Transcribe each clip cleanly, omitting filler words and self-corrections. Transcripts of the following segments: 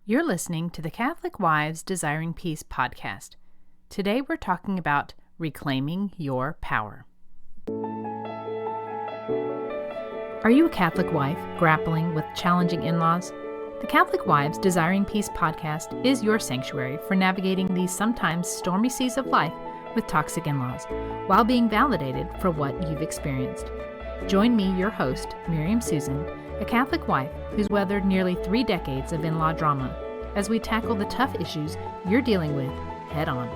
You're listening to the Catholic Wives Desiring Peace podcast. Today we're talking about reclaiming your power. Are you a Catholic wife grappling with challenging in-laws? The Catholic Wives Desiring Peace podcast is your sanctuary for navigating these sometimes stormy seas of life with toxic in-laws, while being validated for what you've experienced. Join me, your host, Miriam Susan, a Catholic wife who's weathered nearly 3 decades of in-law drama, as we tackle the tough issues you're dealing with head on.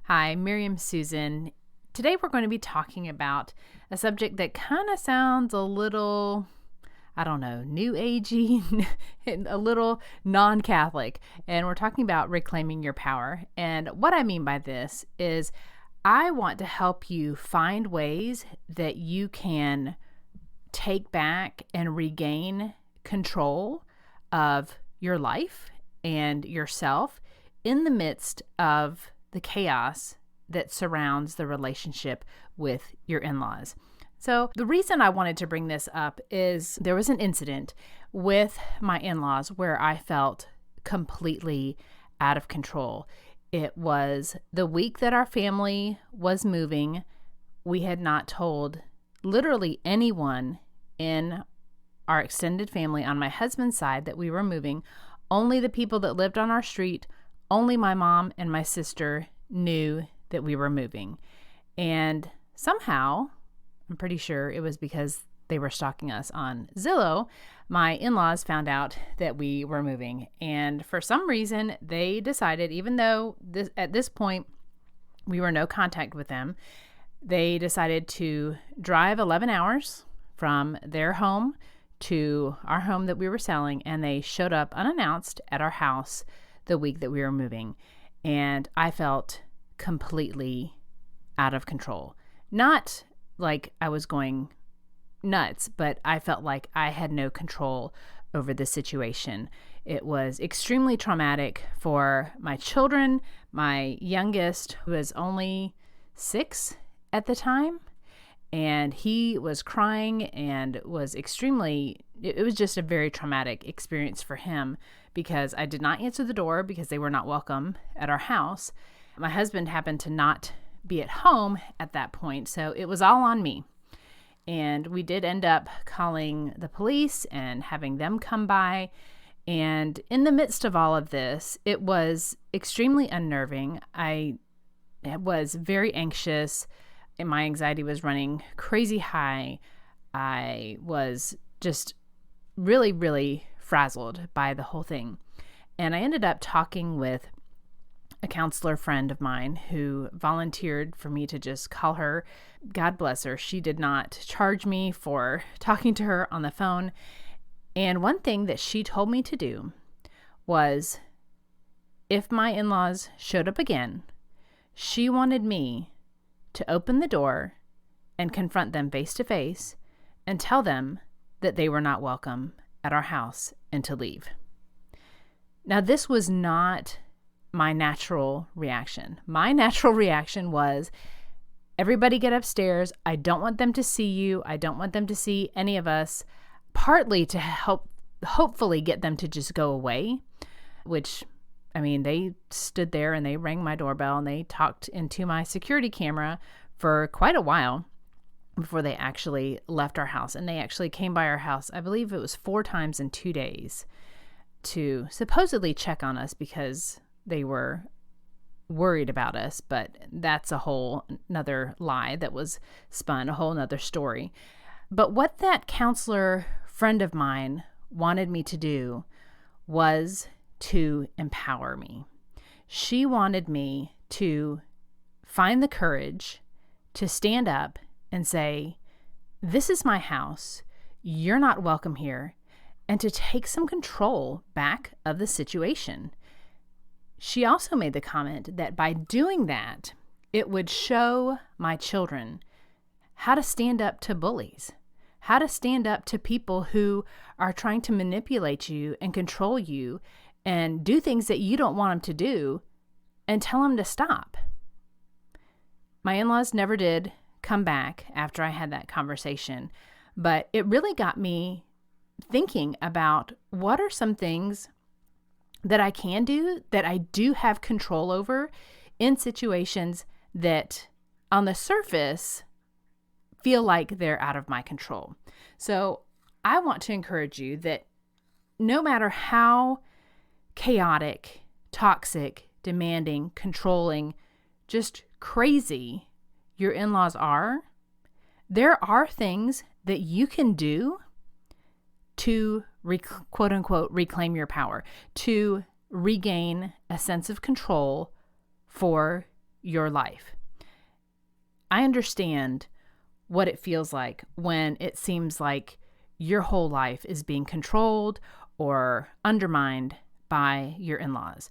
Hi, Miriam Susan. Today we're going to be talking about a subject that kind of sounds a little, new agey, a little non-Catholic. And we're talking about reclaiming your power. And what I mean by this is I want to help you find ways that you can take back and regain control of your life and yourself in the midst of the chaos that surrounds the relationship with your in-laws. So the reason I wanted to bring this up is there was an incident with my in-laws where I felt completely out of control. It was the week that our family was moving. We had not told literally anyone in our extended family on my husband's side that we were moving. Only the people that lived on our street, only my mom and my sister knew that we were moving. And somehow, I'm pretty sure it was because they were stalking us on Zillow, my in-laws found out that we were moving. And for some reason, they decided, even though at this point we were no contact with them, they decided to drive 11 hours from their home to our home that we were selling, and they showed up unannounced at our house the week that we were moving. And I felt completely out of control. Not like I was going nuts, but I felt like I had no control over the situation. It was extremely traumatic for my children. My youngest was only 6 at the time, and he was crying and was it was just a very traumatic experience for him because I did not answer the door because they were not welcome at our house. My husband happened to not be at home at that point, so it was all on me. And we did end up calling the police and having them come by. And in the midst of all of this, it was extremely unnerving. I was very anxious, and my anxiety was running crazy high. I was just really, really frazzled by the whole thing. And I ended up talking with a counselor friend of mine who volunteered for me to just call her. God bless her. She did not charge me for talking to her on the phone. And one thing that she told me to do was, if my in-laws showed up again, she wanted me to open the door and confront them face to face and tell them that they were not welcome at our house and to leave. Now, this was not my natural reaction. My natural reaction was, everybody get upstairs. I don't want them to see you. I don't want them to see any of us, partly to hopefully get them to just go away, which, they stood there and they rang my doorbell and they talked into my security camera for quite a while before they actually left our house. And they actually came by our house, I believe it was 4 times in 2 days, to supposedly check on us because they were worried about us. But that's a whole nother lie that was spun, a whole nother story. But what that counselor friend of mine wanted me to do was to empower me. She wanted me to find the courage to stand up and say, this is my house. You're not welcome here. And to take some control back of the situation. She also made the comment that by doing that, it would show my children how to stand up to bullies, how to stand up to people who are trying to manipulate you and control you and do things that you don't want them to do, and tell them to stop. My in-laws never did come back after I had that conversation, but it really got me thinking about what are some things that I can do, that I do have control over in situations that on the surface feel like they're out of my control. So I want to encourage you that no matter how chaotic, toxic, demanding, controlling, just crazy your in-laws are, there are things that you can do to quote unquote reclaim your power, to regain a sense of control for your life. I understand what it feels like when it seems like your whole life is being controlled or undermined by your in-laws.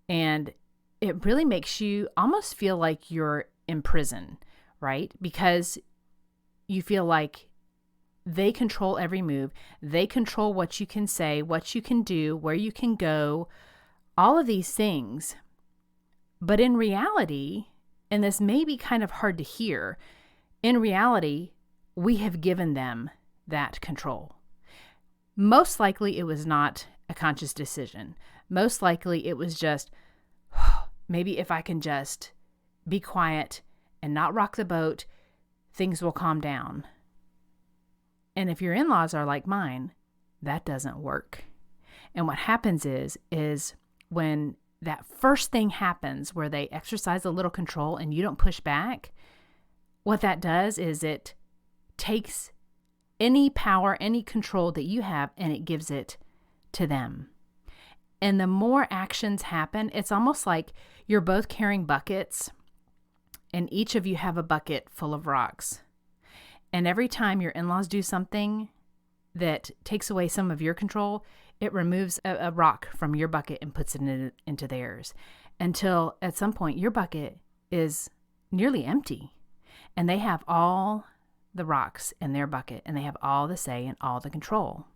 And it really makes you almost feel like you're in prison, right? Because you feel like they control every move. They control what you can say, what you can do, where you can go, all of these things. But in reality, and this may be kind of hard to hear, in reality, we have given them that control. Most likely it was not a conscious decision. Most likely it was just, maybe if I can just be quiet and not rock the boat, things will calm down. And if your in-laws are like mine, that doesn't work. And what happens is when that first thing happens where they exercise a little control and you don't push back, what that does is it takes any power, any control that you have, and it gives it to them. And the more actions happen, it's almost like you're both carrying buckets and each of you have a bucket full of rocks. And every time your in-laws do something that takes away some of your control, it removes a rock from your bucket and puts it into theirs, until at some point your bucket is nearly empty and they have all the rocks in their bucket and they have all the say and all the control.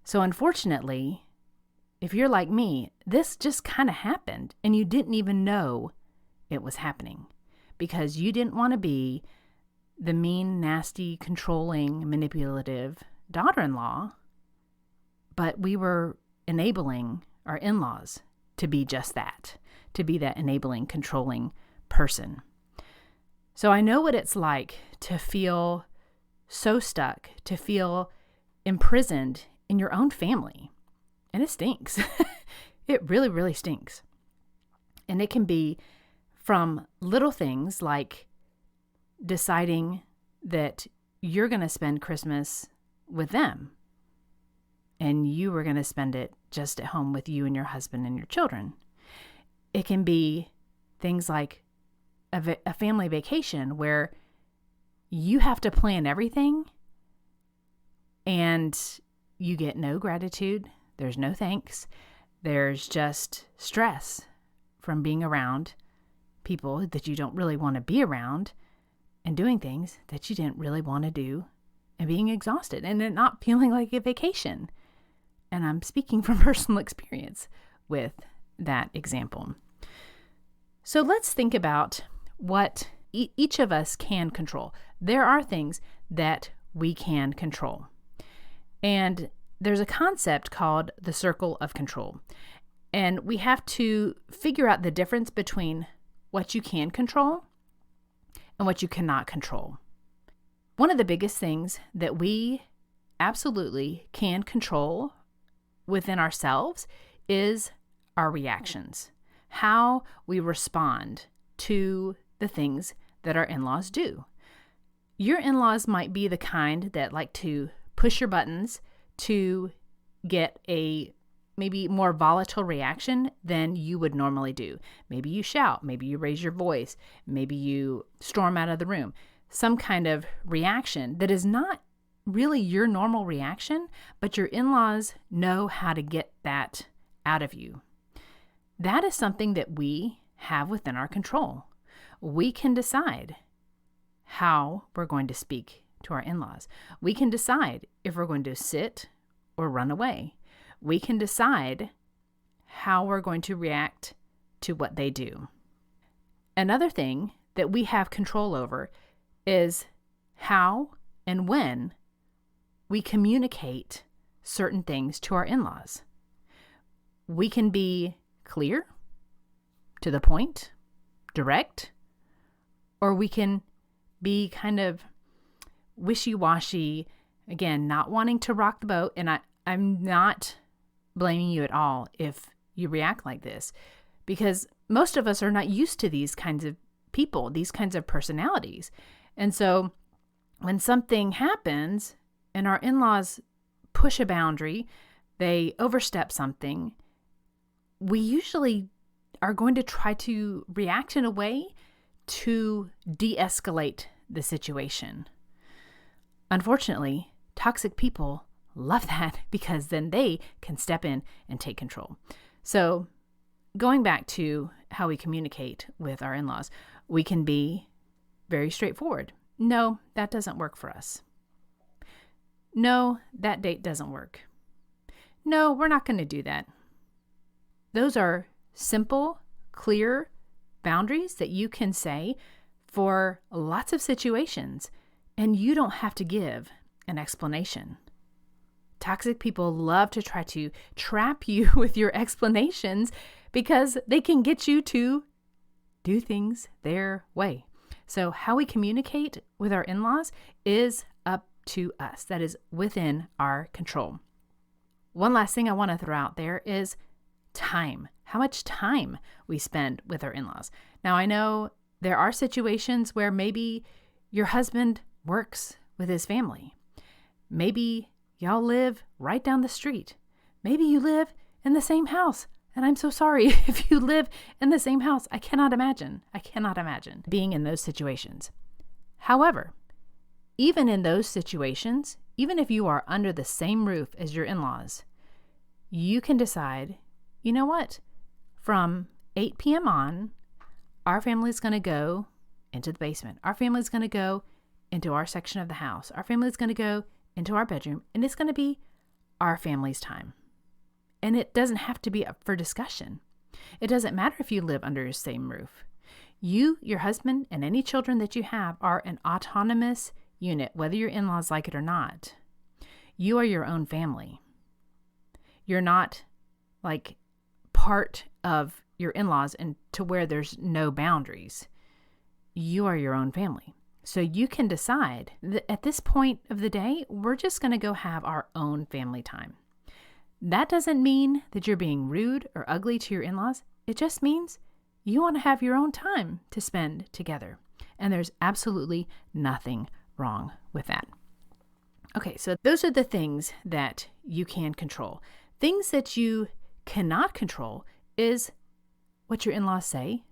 So unfortunately, if you're like me, this just kind of happened and you didn't even know it was happening because you didn't want to be the mean, nasty, controlling, manipulative daughter-in-law, but we were enabling our in-laws to be just that, to be that enabling, controlling person. So I know what it's like to feel so stuck, to feel imprisoned in your own family. And it stinks. It really, really stinks. And it can be from little things like deciding that you're going to spend Christmas with them and you were going to spend it just at home with you and your husband and your children. It can be things like a family vacation where you have to plan everything and you get no gratitude. There's no thanks. There's just stress from being around people that you don't really want to be around and doing things that you didn't really want to do and being exhausted and it not feeling like a vacation. And I'm speaking from personal experience with that example. So let's think about what each of us can control. There are things that we can control. And there's a concept called the circle of control. And we have to figure out the difference between what you can control and what you cannot control. One of the biggest things that we absolutely can control within ourselves is our reactions, how we respond to the things that our in-laws do. Your in-laws might be the kind that like to push your buttons to get a maybe more volatile reaction than you would normally do. Maybe you shout, maybe you raise your voice, maybe you storm out of the room. Some kind of reaction that is not really your normal reaction, but your in-laws know how to get that out of you. That is something that we have within our control. We can decide how we're going to speak to our in-laws. We can decide if we're going to sit or run away. We can decide how we're going to react to what they do. Another thing that we have control over is how and when we communicate certain things to our in-laws. We can be clear, to the point, direct, or we can be kind of wishy-washy, again, not wanting to rock the boat. And I'm not blaming you at all if you react like this, because most of us are not used to these kinds of people, these kinds of personalities. And so when something happens and our in-laws push a boundary, they overstep something, we usually are going to try to react in a way to de-escalate the situation. Unfortunately, toxic people love that because then they can step in and take control. So going back to how we communicate with our in-laws, we can be very straightforward. No, that doesn't work for us. No, that date doesn't work. No, we're not going to do that. Those are simple, clear boundaries that you can say for lots of situations, and you don't have to give an explanation. Toxic people love to try to trap you with your explanations because they can get you to do things their way. So how we communicate with our in-laws is up to us. That is within our control. One last thing I want to throw out there is time. How much time we spend with our in-laws. Now, I know there are situations where maybe your husband works with his family. Maybe y'all live right down the street. Maybe you live in the same house. And I'm so sorry if you live in the same house. I cannot imagine being in those situations. However, even in those situations, even if you are under the same roof as your in-laws, you can decide, you know what? From 8 p.m. on, our family's going to go into the basement. Our family's going to go into our section of the house. Our family's going to go into our bedroom, and it's going to be our family's time. And it doesn't have to be up for discussion. It doesn't matter if you live under the same roof. You, your husband, and any children that you have are an autonomous unit, whether your in-laws like it or not. You are your own family. You're not like part of your in-laws and to where there's no boundaries. You are your own family. So you can decide that at this point of the day, we're just going to go have our own family time. That doesn't mean that you're being rude or ugly to your in-laws. It just means you want to have your own time to spend together. And there's absolutely nothing wrong with that. Okay, so those are the things that you can control. Things that you cannot control is what your in-laws say,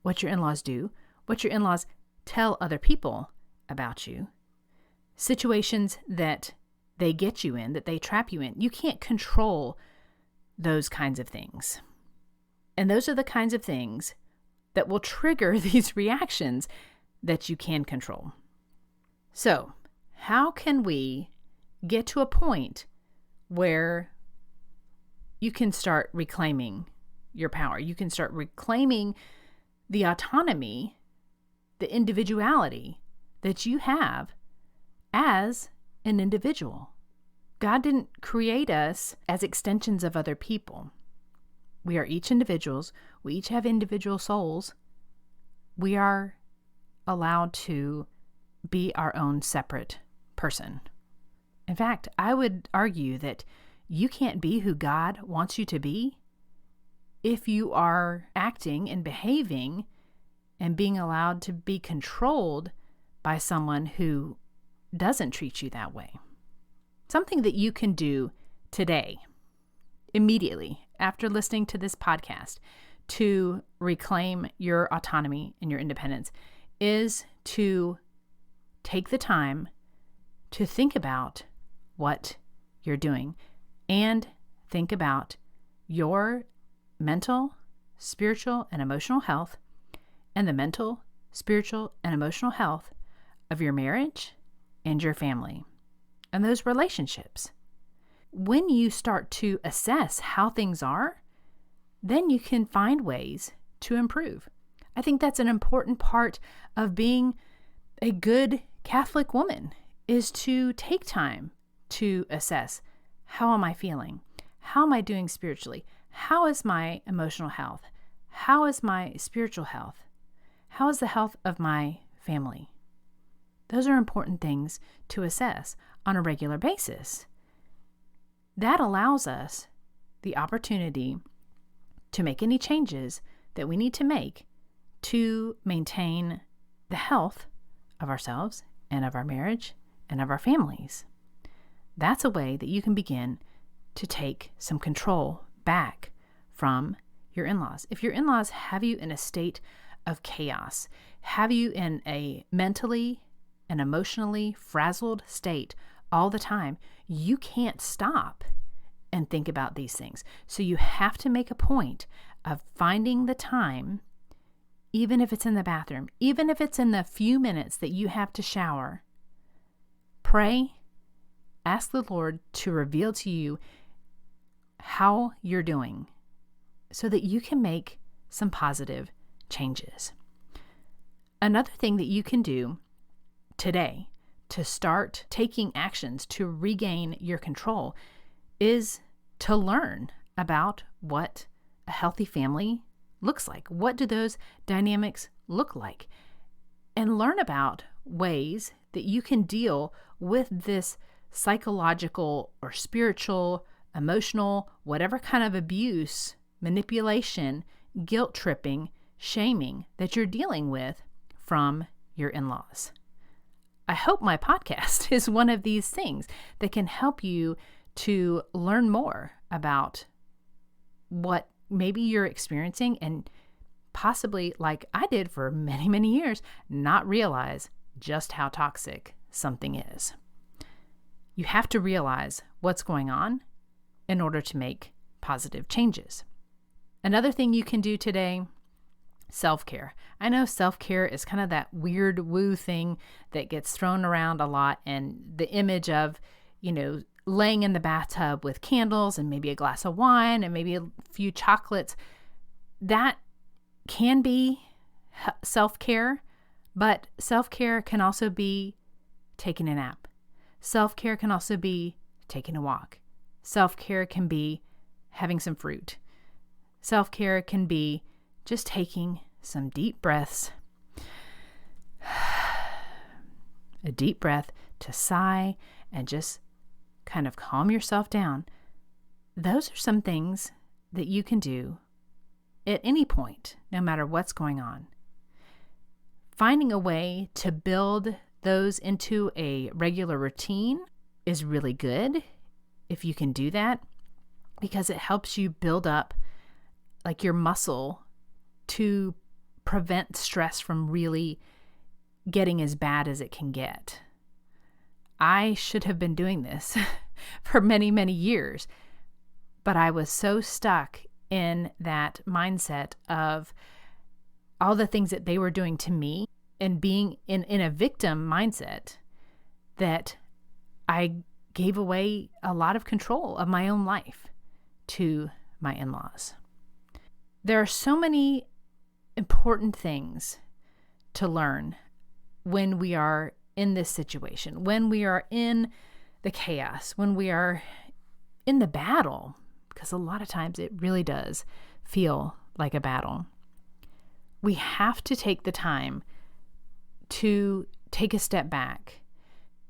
what your in-laws do, what your in-laws tell other people about you, situations that they get you in, that they trap you in. You can't control those kinds of things. And those are the kinds of things that will trigger these reactions that you can control. So, how can we get to a point where you can start reclaiming your power? You can start reclaiming the autonomy, the individuality that you have as an individual. God didn't create us as extensions of other people. We are each individuals. We each have individual souls. We are allowed to be our own separate person. In fact, I would argue that you can't be who God wants you to be if you are acting and behaving and being allowed to be controlled by someone who doesn't treat you that way. Something that you can do today, immediately after listening to this podcast, to reclaim your autonomy and your independence is to take the time to think about what you're doing and think about your mental, spiritual, and emotional health and the mental, spiritual, and emotional health of your marriage and your family and those relationships. When you start to assess how things are, then you can find ways to improve. I think that's an important part of being a good Catholic woman, is to take time to assess How am I feeling? How am I doing spiritually? How is my emotional health? How is my spiritual health? How is the health of my family? Those are important things to assess on a regular basis. That allows us the opportunity to make any changes that we need to make to maintain the health of ourselves and of our marriage and of our families. That's a way that you can begin to take some control back from your in-laws. If your in-laws have you in a state of chaos, have you in a mentally and emotionally frazzled state all the time, you can't stop and think about these things. So you have to make a point of finding the time, even if it's in the bathroom, even if it's in the few minutes that you have to shower. Pray, ask the Lord to reveal to you how you're doing so that you can make some positive changes. Another thing that you can do today to start taking actions to regain your control is to learn about what a healthy family looks like. What do those dynamics look like? And learn about ways that you can deal with this psychological or spiritual, emotional, whatever kind of abuse, manipulation, guilt tripping, shaming that you're dealing with from your in-laws. I hope my podcast is one of these things that can help you to learn more about what maybe you're experiencing and possibly, like I did for many, many years, not realize just how toxic something is. You have to realize what's going on in order to make positive changes. Another thing you can do today, self-care. I know self-care is kind of that weird woo thing that gets thrown around a lot, and the image of, laying in the bathtub with candles and maybe a glass of wine and maybe a few chocolates, that can be self-care, but self-care can also be taking a nap. Self-care can also be taking a walk. Self-care can be having some fruit. Self-care can be just taking some deep breaths. A deep breath to sigh and just kind of calm yourself down. Those are some things that you can do at any point, no matter what's going on. Finding a way to build those into a regular routine is really good if you can do that, because it helps you build up like your muscle to prevent stress from really getting as bad as it can get. I should have been doing this for many, many years, but I was so stuck in that mindset of all the things that they were doing to me and being in a victim mindset that I gave away a lot of control of my own life to my in-laws. There are so many important things to learn when we are in this situation, when we are in the chaos, when we are in the battle, because a lot of times it really does feel like a battle. We have to take the time to take a step back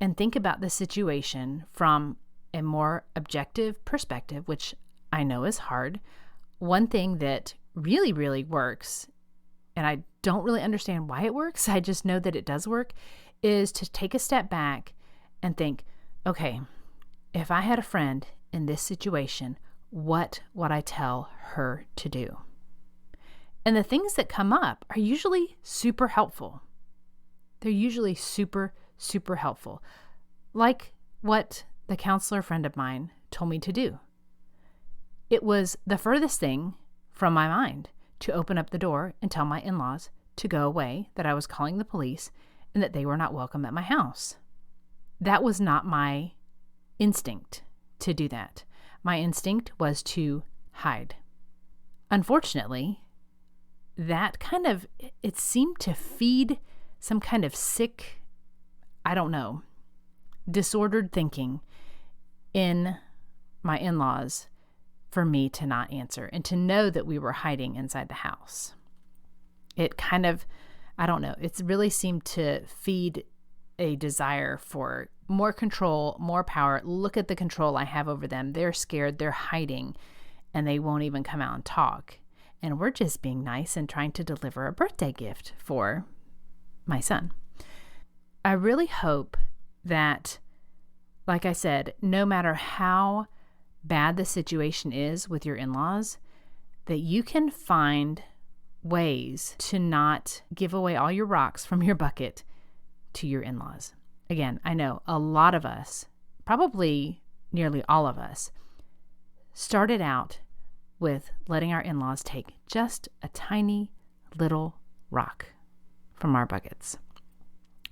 and think about the situation from a more objective perspective, which I know is hard. One thing that really, really works, and I don't really understand why it works, I just know that it does work, is to take a step back and think, okay, if I had a friend in this situation, what would I tell her to do? And the things that come up are usually super helpful. They're usually super, super helpful. Like what the counselor friend of mine told me to do. It was the furthest thing from my mind to open up the door and tell my in-laws to go away, that I was calling the police, and that they were not welcome at my house. That was not my instinct to do that. My instinct was to hide. Unfortunately, that it seemed to feed some kind of sick, disordered thinking in my in-laws for me to not answer and to know that we were hiding inside the house. It kind of, I don't know, it's really seemed to feed a desire for more control, more power. Look at the control I have over them. They're scared, they're hiding, and they won't even come out and talk. And we're just being nice and trying to deliver a birthday gift for my son. I really hope that, like I said, no matter how bad the situation is with your in-laws, that you can find ways to not give away all your rocks from your bucket to your in-laws. Again, I know a lot of us, probably nearly all of us, started out with letting our in-laws take just a tiny little rock from our buckets.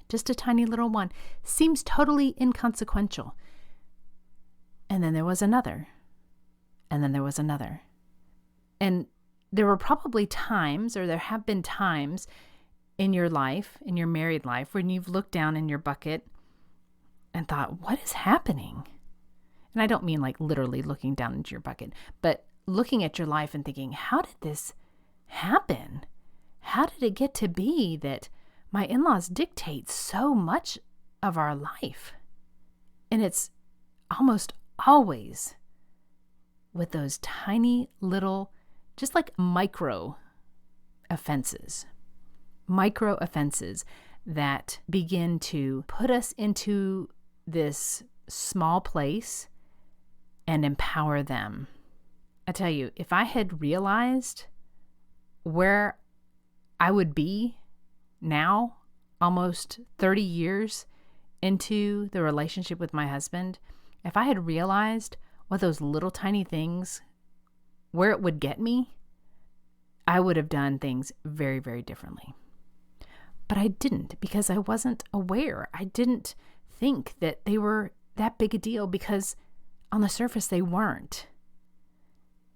Just a tiny little one. Seems totally inconsequential. And then there was another. And then there was another. And there were probably times, or there have been times in your life, in your married life, when you've looked down in your bucket and thought, what is happening? And I don't mean like literally looking down into your bucket, but looking at your life and thinking, how did this happen? How did it get to be that my in-laws dictate so much of our life? And it's almost always with those tiny little, just like micro offenses that begin to put us into this small place and empower them. I tell you, if I had realized where I would be now, almost 30 years into the relationship with my husband, if I had realized what those little tiny things, where it would get me, I would have done things very, very differently. But I didn't, because I wasn't aware. I didn't think that they were that big a deal, because on the surface they weren't.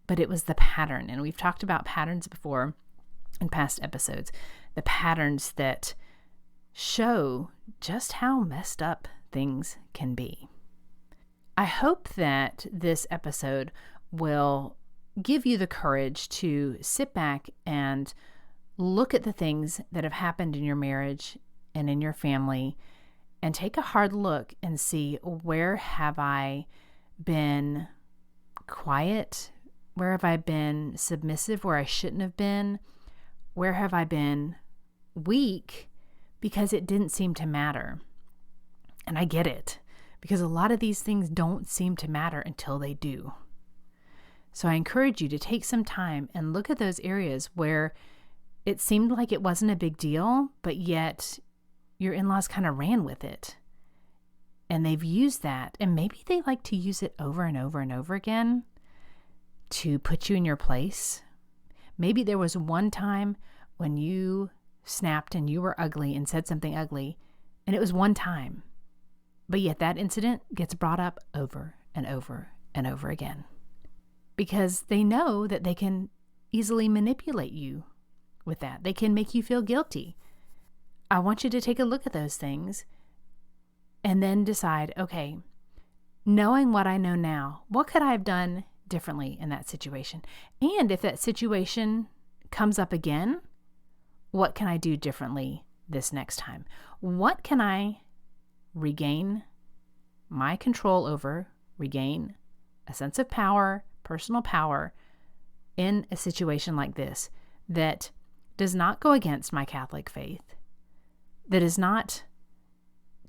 But it was the pattern. And we've talked about patterns before in past episodes. The patterns that show just how messed up things can be. I hope that this episode will give you the courage to sit back and look at the things that have happened in your marriage and in your family and take a hard look and see, where have I been quiet? Where have I been submissive where I shouldn't have been? Where have I been weak because it didn't seem to matter? And I get it, because a lot of these things don't seem to matter until they do. So I encourage you to take some time and look at those areas where it seemed like it wasn't a big deal, but yet your in-laws kind of ran with it. And they've used that, and maybe they like to use it over and over and over again to put you in your place. Maybe there was one time when you snapped and you were ugly and said something ugly, and it was one time. But yet that incident gets brought up over and over and over again, because they know that they can easily manipulate you with that. They can make you feel guilty. I want you to take a look at those things and then decide, okay, knowing what I know now, what could I have done differently in that situation? And if that situation comes up again, what can I do differently this next time? What can I regain my control over, regain a sense of power, personal power in a situation like this that does not go against my Catholic faith, that does not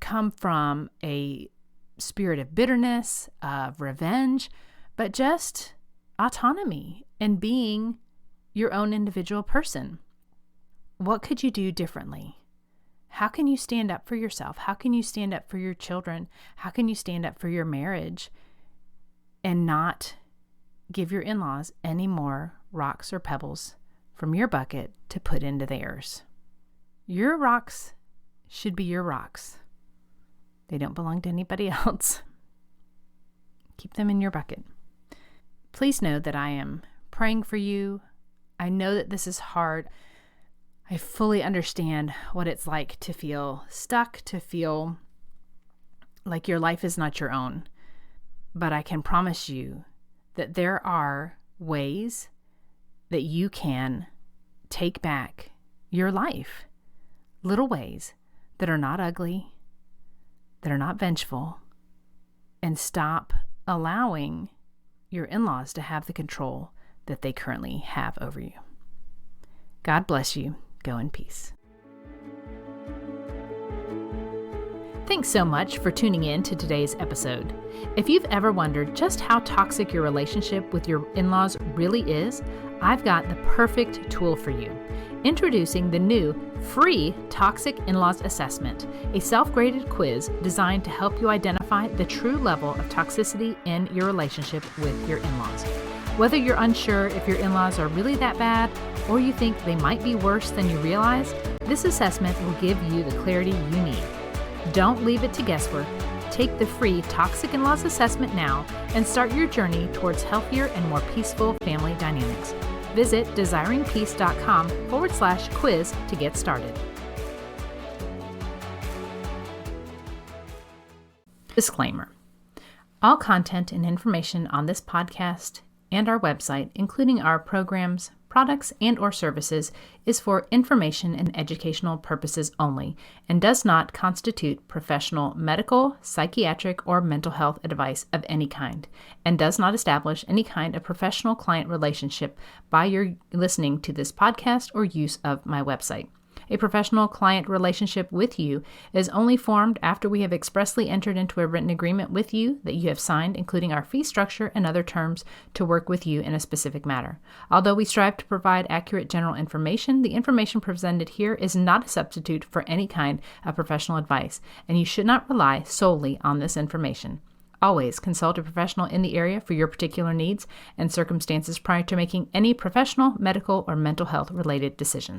come from a spirit of bitterness, of revenge, but just autonomy and being your own individual person? What could you do differently? How can you stand up for yourself? How can you stand up for your children? How can you stand up for your marriage and not give your in-laws any more rocks or pebbles from your bucket to put into theirs? Your rocks should be your rocks. They don't belong to anybody else. Keep them in your bucket. Please know that I am praying for you. I know that this is hard. I fully understand what it's like to feel stuck, to feel like your life is not your own. but I can promise you that there are ways that you can take back your life. Little ways that are not ugly, that are not vengeful, and stop allowing your in-laws to have the control that they currently have over you. God bless you. Go in peace. Thanks so much for tuning in to today's episode. If you've ever wondered just how toxic your relationship with your in-laws really is, I've got the perfect tool for you. Introducing the new free Toxic In-Laws Assessment, a self-graded quiz designed to help you identify the true level of toxicity in your relationship with your in-laws. Whether you're unsure if your in-laws are really that bad or you think they might be worse than you realize, this assessment will give you the clarity you need. Don't leave it to guesswork. Take the free Toxic In-Laws Assessment now and start your journey towards healthier and more peaceful family dynamics. Visit desiringpeace.com/quiz to get started. Disclaimer. All content and information on this podcast and our website, including our programs, products, and/or services, is for information and educational purposes only and does not constitute professional medical, psychiatric, or mental health advice of any kind, and does not establish any kind of professional client relationship by your listening to this podcast or use of my website. A professional client relationship with you is only formed after we have expressly entered into a written agreement with you that you have signed, including our fee structure and other terms to work with you in a specific matter. Although we strive to provide accurate general information, the information presented here is not a substitute for any kind of professional advice, and you should not rely solely on this information. Always consult a professional in the area for your particular needs and circumstances prior to making any professional, medical, or mental health related decisions.